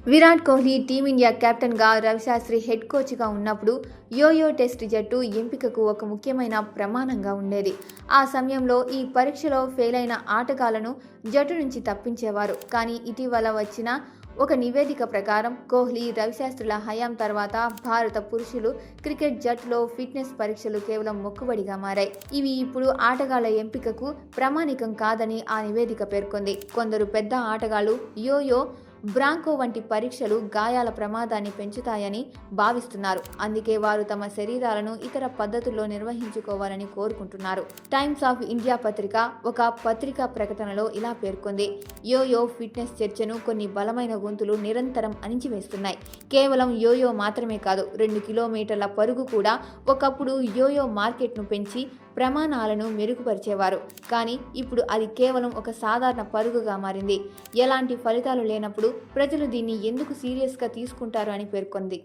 Virat Kohli team India కెప్టెన్గా, Ravi Shastri head కోచ్గా ఉన్నప్పుడు యోయో టెస్ట్ జట్టు ఎంపికకు ఒక ముఖ్యమైన ప్రమాణంగా ఉండేది. ఆ సమయంలో ఈ పరీక్షలో ఫెయిలైన ఆటగాళ్లను జట్టు నుంచి తప్పించేవారు. కానీ ఇటీవల వచ్చిన ఒక నివేదిక ప్రకారం కోహ్లీ, రవిశాస్త్రిల హయాం తర్వాత భారత పురుషులు క్రికెట్ జట్టులో ఫిట్నెస్ పరీక్షలు కేవలం మొక్కుబడిగా మారాయి. ఇవి ఇప్పుడు ఆటగాళ్ల ఎంపికకు ప్రామాణికం కాదని ఆ నివేదిక పేర్కొంది. కొందరు పెద్ద ఆటగాళ్లు యోయో, బ్రాంకో వంటి పరీక్షలు గాయాల ప్రమాదాన్ని పెంచుతాయని భావిస్తున్నారు. అందుకే వారు తమ శరీరాలను ఇతర పద్ధతుల్లో నిర్వహించుకోవాలని కోరుకుంటున్నారు. టైమ్స్ ఆఫ్ ఇండియా పత్రిక ఒక పత్రికా ప్రకటనలో ఇలా పేర్కొంది. యోయో ఫిట్నెస్ చర్చను కొన్ని బలమైన గొంతులు నిరంతరం అణిచివేస్తున్నాయి. కేవలం యోయో మాత్రమే కాదు, 2 కిలోమీటర్ల పరుగు కూడా. ఒకప్పుడు యోయో మార్కెట్ను పెంచి ప్రమాణాలను మెరుగుపరిచేవారు. కానీ ఇప్పుడు అది కేవలం ఒక సాధారణ పరుగుగా మారింది. ఎలాంటి ఫలితాలు లేనప్పుడు ప్రజలు దీన్ని ఎందుకు సీరియస్గా తీసుకుంటారు అని పేర్కొంది.